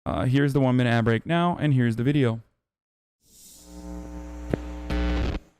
Here's the 1-minute ad break now, and here's the video.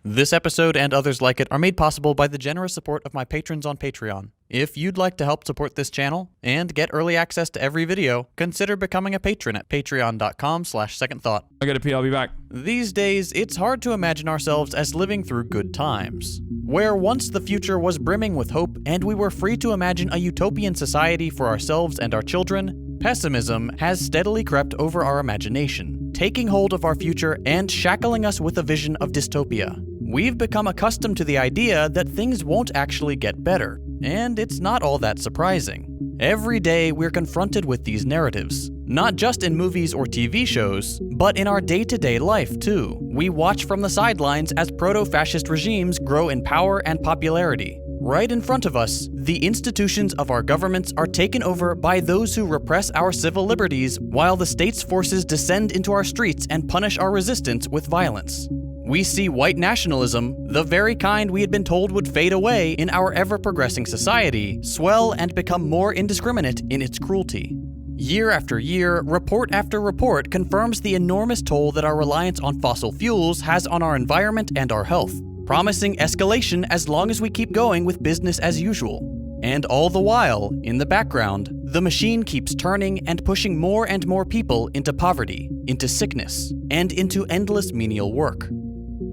This episode and others like it are made possible by the generous support of my patrons on Patreon. If you'd like to help support this channel and get early access to every video, consider becoming a patron at patreon.com/secondthought. I gotta pee, I'll be back. These days, it's hard to imagine ourselves as living through good times, where once the future was brimming with hope and we were free to imagine a utopian society for ourselves and our children. Pessimism has steadily crept over our imagination, taking hold of our future and shackling us with a vision of dystopia. We've become accustomed to the idea that things won't actually get better, and it's not all that surprising. Every day we're confronted with these narratives, not just in movies or TV shows, but in our day-to-day life too. We watch from the sidelines as proto-fascist regimes grow in power and popularity. Right in front of us, the institutions of our governments are taken over by those who repress our civil liberties while the state's forces descend into our streets and punish our resistance with violence. We see white nationalism, the very kind we had been told would fade away in our ever-progressing society, swell and become more indiscriminate in its cruelty. Year after year, report after report confirms the enormous toll that our reliance on fossil fuels has on our environment and our health, promising escalation as long as we keep going with business as usual. And all the while, in the background, the machine keeps turning and pushing more and more people into poverty, into sickness, and into endless menial work.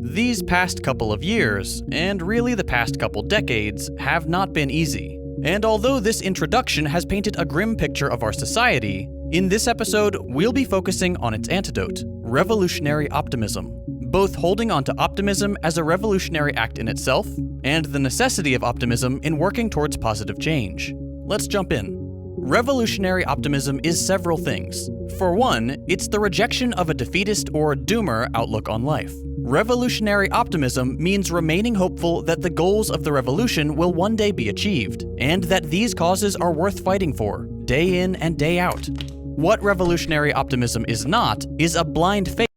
These past couple of years, and really the past couple decades, have not been easy. And although this introduction has painted a grim picture of our society, in this episode, we'll be focusing on its antidote, revolutionary optimism, both holding on to optimism as a revolutionary act in itself, and the necessity of optimism in working towards positive change. Let's jump in. Revolutionary optimism is several things. For one, it's the rejection of a defeatist or doomer outlook on life. Revolutionary optimism means remaining hopeful that the goals of the revolution will one day be achieved, and that these causes are worth fighting for, day in and day out. What revolutionary optimism is not, is a blind faith.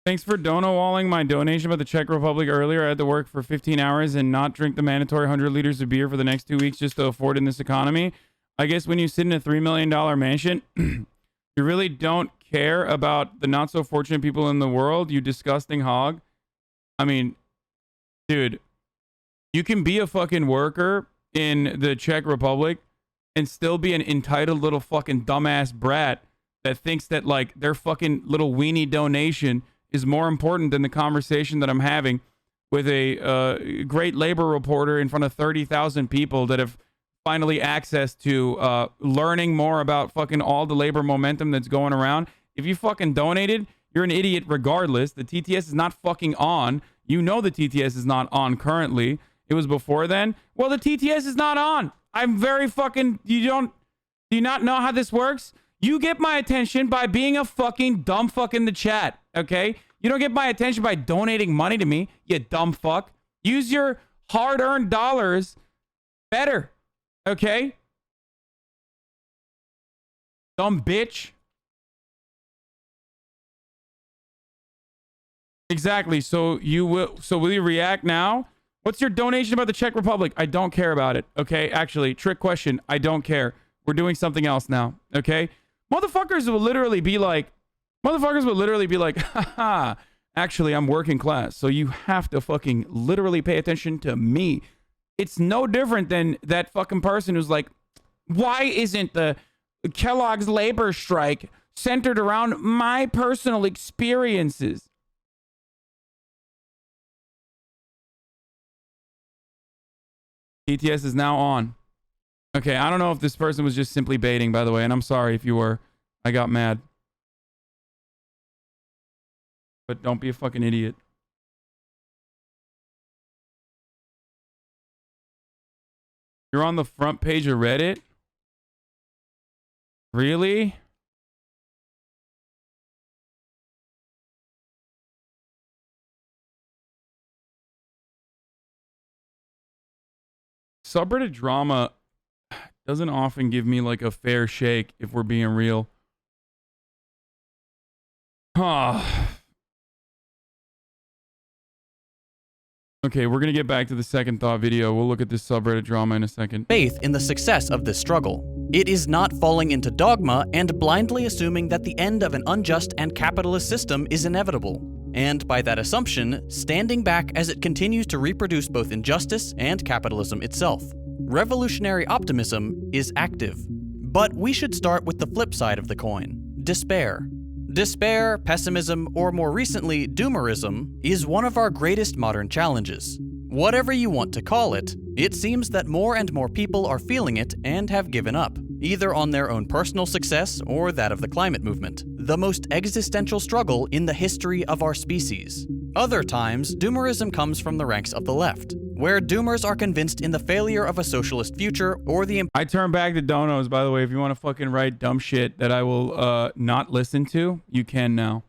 Thanks for dono-walling my donation about the Czech Republic earlier. I had to work for 15 hours and not drink the mandatory 100 liters of beer for the next 2 weeks just to afford in this economy. I guess when you sit in a $3 million mansion, you really don't care about the not-so-fortunate people in the world, you disgusting hog. I mean, dude, you can be a fucking worker in the Czech Republic and still be an entitled little fucking dumbass brat that thinks that, like, their fucking little weenie donation is more important than the conversation that I'm having with a great labor reporter in front of 30,000 people that have finally access to learning more about fucking all the labor momentum that's going around. If you fucking donated, you're an idiot regardless. The TTS is not fucking on. You know the TTS is not on currently. It was before then. Well, the TTS is not on. I'm very fucking... Do you not know how this works? You get my attention by being a fucking dumb fuck in the chat, okay? You don't get my attention by donating money to me, you dumb fuck. Use your hard-earned dollars better, okay? Dumb bitch. Exactly. So will you react now? What's your donation about the Czech Republic? I don't care about it. Okay. Actually, trick question. I don't care. We're doing something else now. Okay. Motherfuckers will literally be like, haha, actually, I'm working class. So you have to fucking literally pay attention to me. It's no different than that fucking person who's like, why isn't the Kellogg's labor strike centered around my personal experiences? TTS is now on. Okay, I don't know if this person was just simply baiting, by the way, and I'm sorry if you were. I got mad. But don't be a fucking idiot. You're on the front page of Reddit? Really? Subreddit drama doesn't often give me like a fair shake if we're being real. Okay, we're gonna get back to the second thought video. We'll look at this subreddit drama in a second. Faith in the success of this struggle. It is not falling into dogma and blindly assuming that the end of an unjust and capitalist system is inevitable, and by that assumption, standing back as it continues to reproduce both injustice and capitalism itself. Revolutionary optimism is active. But we should start with the flip side of the coin: despair. Despair, pessimism, or more recently, doomerism, is one of our greatest modern challenges. Whatever you want to call it, it seems that more and more people are feeling it and have given up, either on their own personal success or that of the climate movement, the most existential struggle in the history of our species. Other times, doomerism comes from the ranks of the left, where doomers are convinced in the failure of a socialist future or the I turn back the donos, by the way. If you want to fucking write dumb shit that I will not listen to, you can now.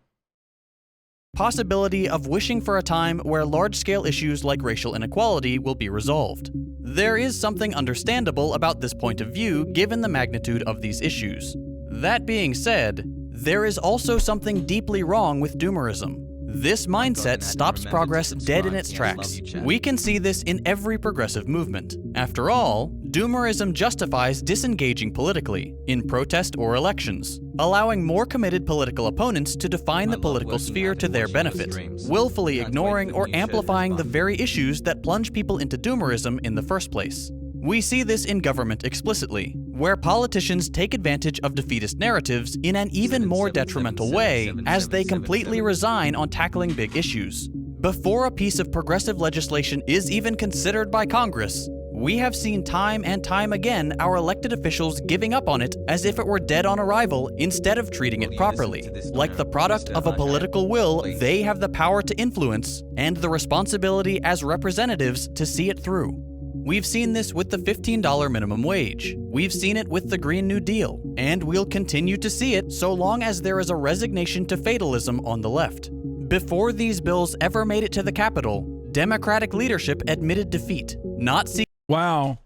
Possibility of wishing for a time where large-scale issues like racial inequality will be resolved. There is something understandable about this point of view given the magnitude of these issues. That being said, there is also something deeply wrong with doomerism. This mindset stops progress dead in its tracks. We can see this in every progressive movement. After all, doomerism justifies disengaging politically, in protest or elections, allowing more committed political opponents to define the political sphere to their benefit, willfully ignoring or amplifying the very issues that plunge people into doomerism in the first place. We see this in government explicitly, where politicians take advantage of defeatist narratives in an even more detrimental way as they completely resign on tackling big issues. Before a piece of progressive legislation is even considered by Congress, we have seen time and time again our elected officials giving up on it as if it were dead on arrival instead of treating it properly, like the product of a political will they have the power to influence and the responsibility as representatives to see it through. We've seen this with the $15 minimum wage. We've seen it with the Green New Deal, and we'll continue to see it so long as there is a resignation to fatalism on the left. Before these bills ever made it to the Capitol, Democratic leadership admitted defeat, not seeking. Wow.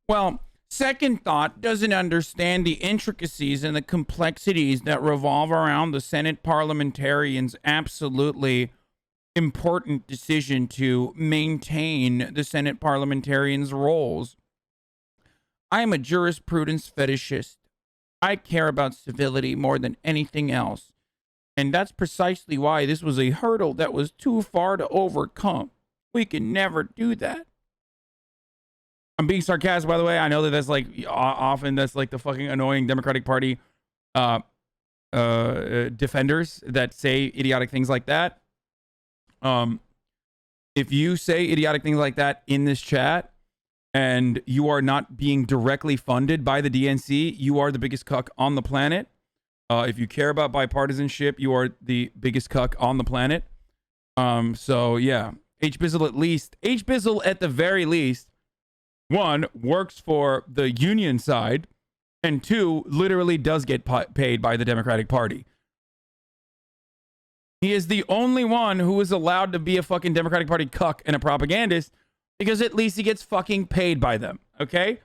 Well, second thought doesn't understand the intricacies and the complexities that revolve around the Senate parliamentarians' absolutely important decision to maintain the Senate parliamentarians' roles. I am a jurisprudence fetishist. I care about civility more than anything else. And that's precisely why this was a hurdle that was too far to overcome. We can never do that. I'm being sarcastic, by the way. I know that that's like often that's like the fucking annoying Democratic Party defenders that say idiotic things like that. If you say idiotic things like that in this chat and you are not being directly funded by the DNC, you are the biggest cuck on the planet. If you care about bipartisanship, you are the biggest cuck on the planet. So yeah, H-Bizzle at the very least, one, works for the union side, and two, literally does get paid by the Democratic Party. He is the only one who is allowed to be a fucking Democratic Party cuck and a propagandist because at least he gets fucking paid by them, okay?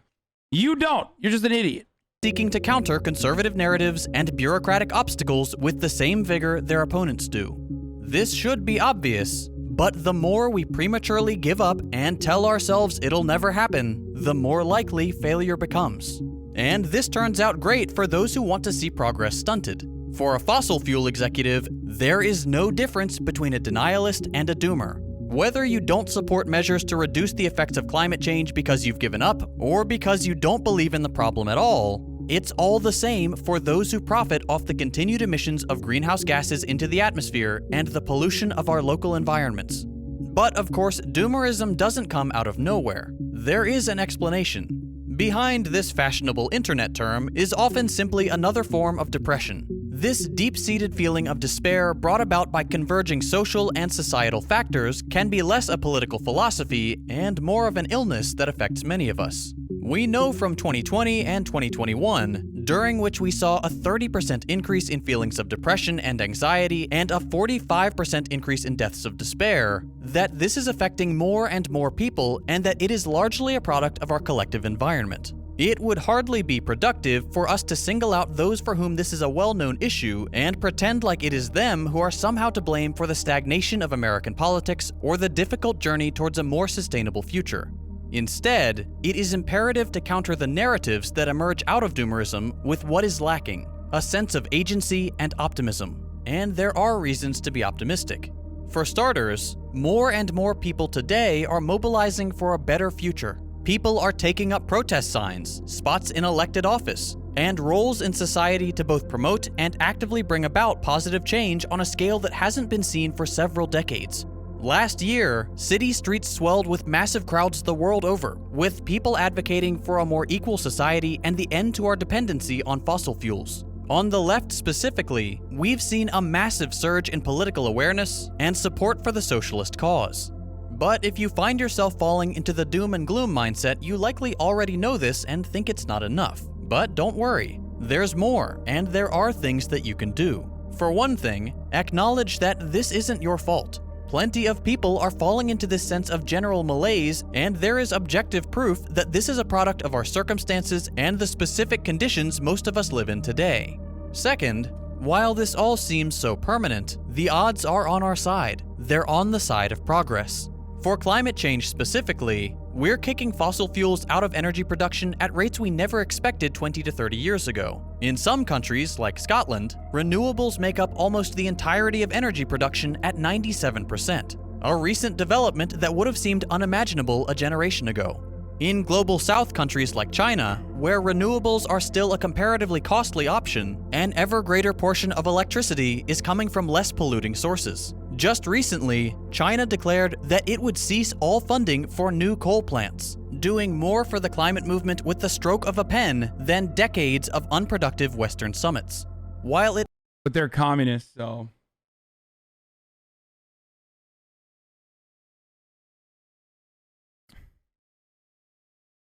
You don't. You're just an idiot. Seeking to counter conservative narratives and bureaucratic obstacles with the same vigor their opponents do. This should be obvious, but the more we prematurely give up and tell ourselves it'll never happen, the more likely failure becomes. And this turns out great for those who want to see progress stunted. For a fossil fuel executive, there is no difference between a denialist and a doomer. Whether you don't support measures to reduce the effects of climate change because you've given up, or because you don't believe in the problem at all, it's all the same for those who profit off the continued emissions of greenhouse gases into the atmosphere and the pollution of our local environments. But of course, doomerism doesn't come out of nowhere. There is an explanation. Behind this fashionable internet term is often simply another form of depression. This deep-seated feeling of despair brought about by converging social and societal factors can be less a political philosophy and more of an illness that affects many of us. We know from 2020 and 2021, during which we saw a 30% increase in feelings of depression and anxiety and a 45% increase in deaths of despair, that this is affecting more and more people and that it is largely a product of our collective environment. It would hardly be productive for us to single out those for whom this is a well-known issue and pretend like it is them who are somehow to blame for the stagnation of American politics or the difficult journey towards a more sustainable future. Instead, it is imperative to counter the narratives that emerge out of doomerism with what is lacking: a sense of agency and optimism. And there are reasons to be optimistic. For starters, more and more people today are mobilizing for a better future. People are taking up protest signs, spots in elected office, and roles in society to both promote and actively bring about positive change on a scale that hasn't been seen for several decades. Last year, city streets swelled with massive crowds the world over, with people advocating for a more equal society and the end to our dependency on fossil fuels. On the left specifically, we've seen a massive surge in political awareness and support for the socialist cause. But if you find yourself falling into the doom and gloom mindset, you likely already know this and think it's not enough. But don't worry, there's more, and there are things that you can do. For one thing, acknowledge that this isn't your fault. Plenty of people are falling into this sense of general malaise, and there is objective proof that this is a product of our circumstances and the specific conditions most of us live in today. Second, while this all seems so permanent, the odds are on our side. They're on the side of progress. For climate change specifically, we're kicking fossil fuels out of energy production at rates we never expected 20 to 30 years ago. In some countries, like Scotland, renewables make up almost the entirety of energy production at 97%, a recent development that would have seemed unimaginable a generation ago. In Global South countries like China, where renewables are still a comparatively costly option, an ever greater portion of electricity is coming from less polluting sources. Just recently, China declared that it would cease all funding for new coal plants, doing more for the climate movement with the stroke of a pen than decades of unproductive Western summits. But they're communists, so.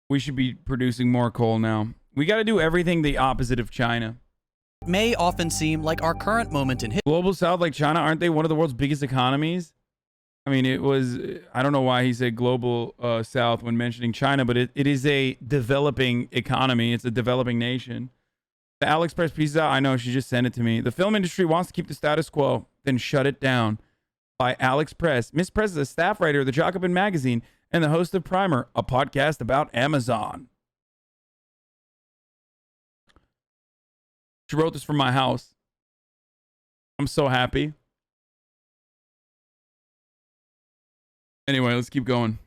We should be producing more coal now. We got to do everything the opposite of China. May often seem like our current moment in history. Global South, like China, aren't they one of the world's biggest economies? I mean, it was, I don't know why he said Global South when mentioning China, but it is a developing economy. It's a developing nation. The Alex Press piece out, I know, she just sent it to me. The film industry wants to keep the status quo, then shut it down. By Alex Press. Miss Press is a staff writer of the Jacobin magazine and the host of Primer, a podcast about Amazon. She wrote this from my house. I'm so happy. Anyway, let's keep going.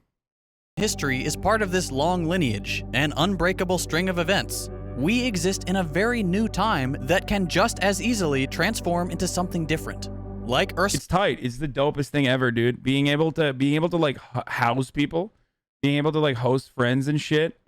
History is part of this long lineage, an unbreakable string of events. We exist in a very new time that can just as easily transform into something different. Like Earth. It's tight. It's the dopest thing ever, dude. Being able to like house people, being able to like host friends and shit.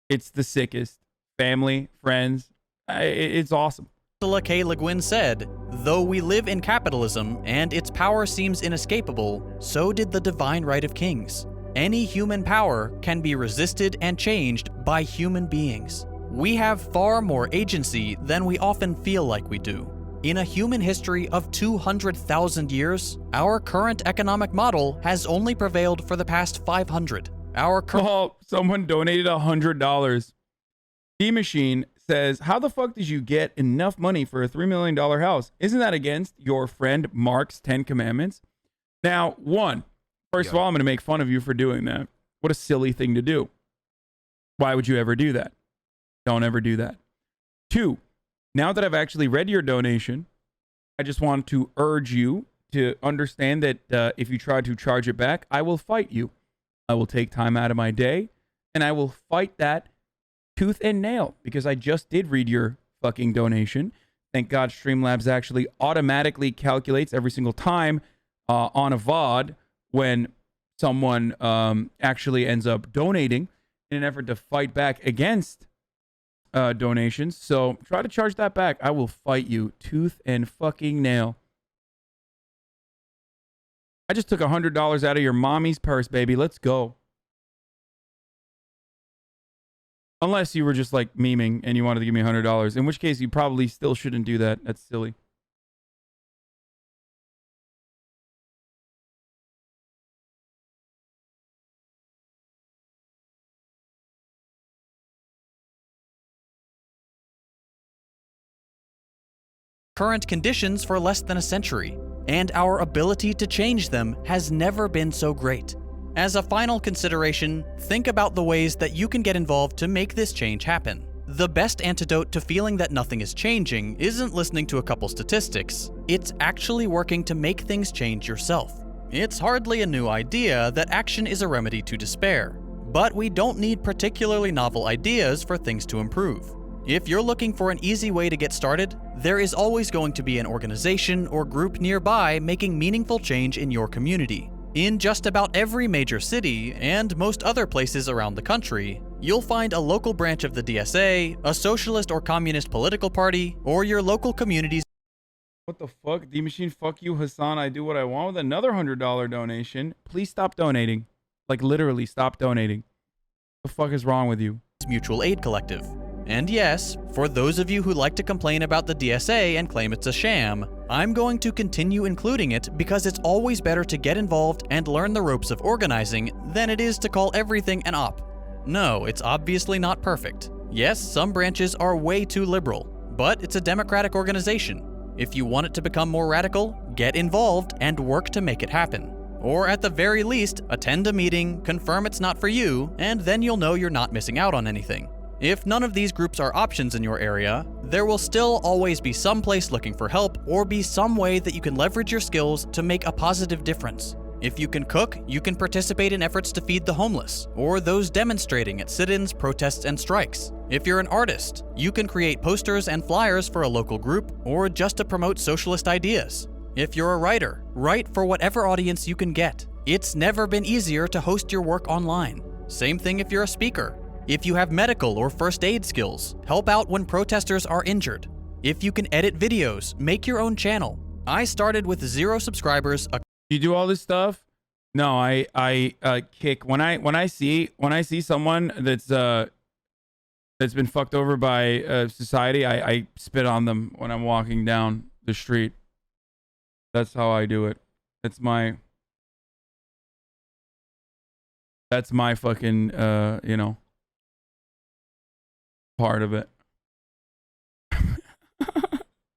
It's the sickest. Family, friends. It's awesome. Ursula K. Le Guin said, "Though we live in capitalism and its power seems inescapable, so did the divine right of kings. Any human power can be resisted and changed by human beings. We have far more agency than we often feel like we do. In a human history of 200,000 years, our current economic model has only prevailed for the past 500. Someone donated $100. D-Machine says, how the fuck did you get enough money for a $3 million house? Isn't that against your friend Mark's 10 Commandments? Now, first of all, I'm going to make fun of you for doing that. What a silly thing to do. Why would you ever do that? Don't ever do that. 2, now that I've actually read your donation, I just want to urge you to understand that if you try to charge it back, I will fight you. I will take time out of my day, and I will fight that tooth and nail, because I just did read your fucking donation. Thank God Streamlabs actually automatically calculates every single time on a VOD when someone actually ends up donating in an effort to fight back against donations. So try to charge that back. I will fight you tooth and fucking nail. I just took $100 out of your mommy's purse, baby. Let's go. Unless you were just like memeing and you wanted to give me $100, in which case you probably still shouldn't do that. That's silly. Current conditions for less than a century, and our ability to change them has never been so great. As a final consideration, think about the ways that you can get involved to make this change happen. The best antidote to feeling that nothing is changing isn't listening to a couple statistics. It's actually working to make things change yourself. It's hardly a new idea that action is a remedy to despair, but we don't need particularly novel ideas for things to improve. If you're looking for an easy way to get started, there is always going to be an organization or group nearby making meaningful change in your community. In just about every major city, and most other places around the country, you'll find a local branch of the DSA, a socialist or communist political party, or your local community's. What the fuck? D-Machine, fuck you, Hasan. I do what I want with another $100 donation. Please stop donating. Like, literally, stop donating. What the fuck is wrong with you? Mutual aid collective. And yes, for those of you who like to complain about the DSA and claim it's a sham, I'm going to continue including it because it's always better to get involved and learn the ropes of organizing than it is to call everything an op. No, it's obviously not perfect. Yes, some branches are way too liberal, but it's a democratic organization. If you want it to become more radical, get involved and work to make it happen. Or at the very least, attend a meeting, confirm it's not for you, and then you'll know you're not missing out on anything. If none of these groups are options in your area, there will still always be some place looking for help or be some way that you can leverage your skills to make a positive difference. If you can cook, you can participate in efforts to feed the homeless, or those demonstrating at sit-ins, protests, and strikes. If you're an artist, you can create posters and flyers for a local group, or just to promote socialist ideas. If you're a writer, write for whatever audience you can get. It's never been easier to host your work online. Same thing if you're a speaker. If you have medical or first aid skills, help out when protesters are injured. If you can edit videos, make your own channel. I started with 0 subscribers. You do all this stuff? No, I kick when I see someone that's been fucked over by society, I spit on them when I'm walking down the street. That's how I do it. That's my fucking you know, part of it. I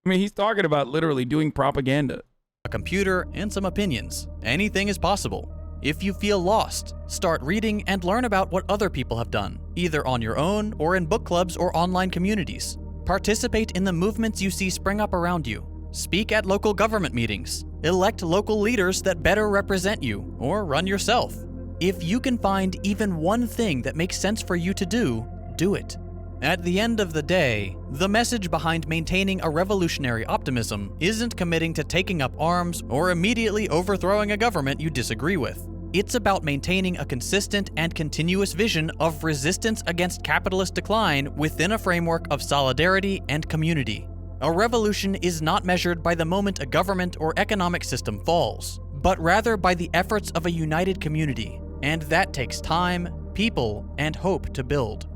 mean, he's talking about literally doing propaganda. A computer, and some opinions. Anything is possible. If you feel lost, start reading and learn about what other people have done, either on your own or in book clubs or online communities. Participate in the movements you see spring up around you. Speak at local government meetings. Elect local leaders that better represent you, or run yourself. If you can find even one thing that makes sense for you to do, do it. At the end of the day, the message behind maintaining a revolutionary optimism isn't committing to taking up arms or immediately overthrowing a government you disagree with. It's about maintaining a consistent and continuous vision of resistance against capitalist decline within a framework of solidarity and community. A revolution is not measured by the moment a government or economic system falls, but rather by the efforts of a united community, and that takes time, people, and hope to build.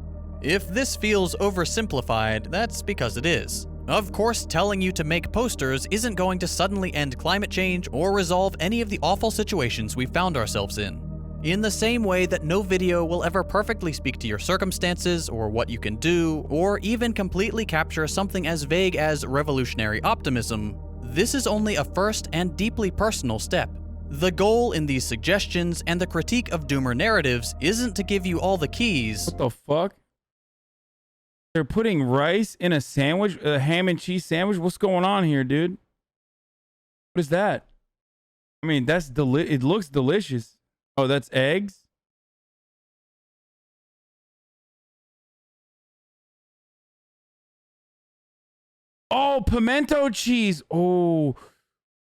If this feels oversimplified, that's because it is. Of course, telling you to make posters isn't going to suddenly end climate change or resolve any of the awful situations we found ourselves in. In the same way that no video will ever perfectly speak to your circumstances or what you can do, or even completely capture something as vague as revolutionary optimism, this is only a first and deeply personal step. The goal in these suggestions and the critique of doomer narratives isn't to give you all the keys. What the fuck? They're putting rice in a sandwich, a ham and cheese sandwich? What's going on here, dude? What is that? I mean, it looks delicious. Oh, that's eggs? Oh, pimento cheese. Oh,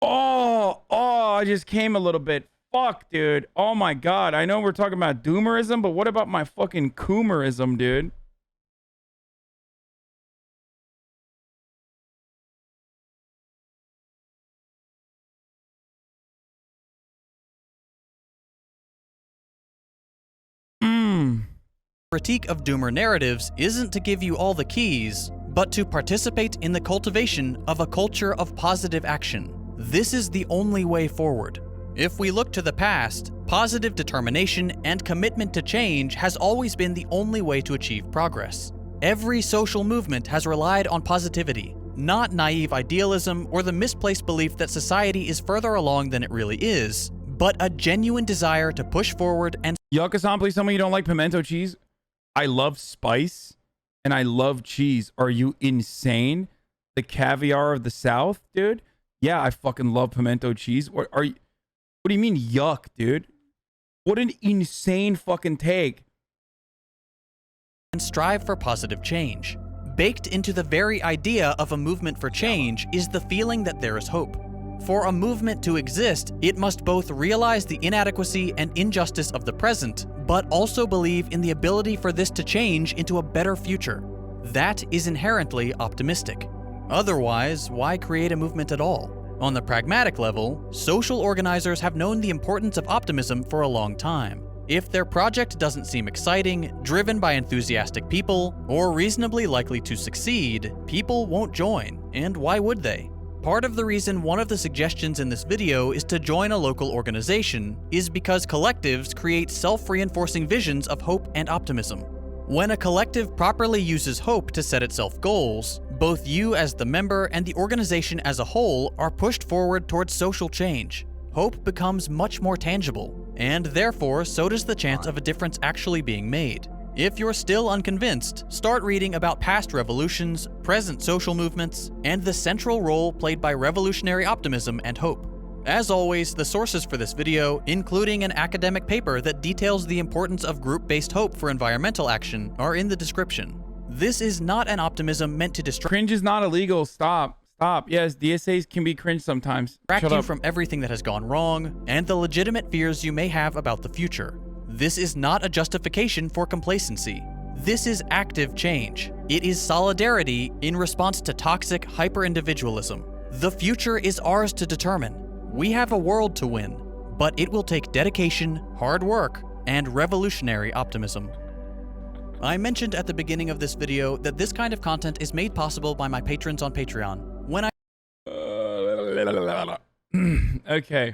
I just came a little bit. Fuck, dude. Oh my God. I know we're talking about doomerism, but what about my fucking coomerism, dude? Critique of doomer narratives isn't to give you all the keys, but to participate in the cultivation of a culture of positive action. This is the only way forward. If we look to the past, positive determination and commitment to change has always been the only way to achieve progress. Every social movement has relied on positivity, not naive idealism or the misplaced belief that society is further along than it really is, but a genuine desire to push forward and Hasan, please tell me you don't like pimento cheese. I love spice and I love cheese. Are you insane? The caviar of the South, dude? Yeah, I fucking love pimento cheese. What do you mean yuck, dude? What an insane fucking take. strive for positive change. Baked into the very idea of a movement for change is the feeling that there is hope. For a movement to exist, it must both realize the inadequacy and injustice of the present, but also believe in the ability for this to change into a better future. That is inherently optimistic. Otherwise, why create a movement at all? On the pragmatic level, social organizers have known the importance of optimism for a long time. If their project doesn't seem exciting, driven by enthusiastic people, or reasonably likely to succeed, people won't join, and why would they? Part of the reason one of the suggestions in this video is to join a local organization is because collectives create self-reinforcing visions of hope and optimism. When a collective properly uses hope to set itself goals, both you as the member and the organization as a whole are pushed forward towards social change. Hope becomes much more tangible, and therefore so does the chance of a difference actually being made. If you're still unconvinced, start reading about past revolutions, present social movements, and the central role played by revolutionary optimism and hope. As always, the sources for this video, including an academic paper that details the importance of group-based hope for environmental action, are in the description. This is not an optimism meant to distract Cringe is not illegal. Stop. Stop. Yes, DSAs can be cringe sometimes. Shut you up. from everything that has gone wrong and the legitimate fears you may have about the future. This is not a justification for complacency. This is active change. It is solidarity in response to toxic hyper-individualism. The future is ours to determine. We have a world to win, but it will take dedication, hard work, and revolutionary optimism. I mentioned at the beginning of this video that this kind of content is made possible by my patrons on Patreon. When I Okay.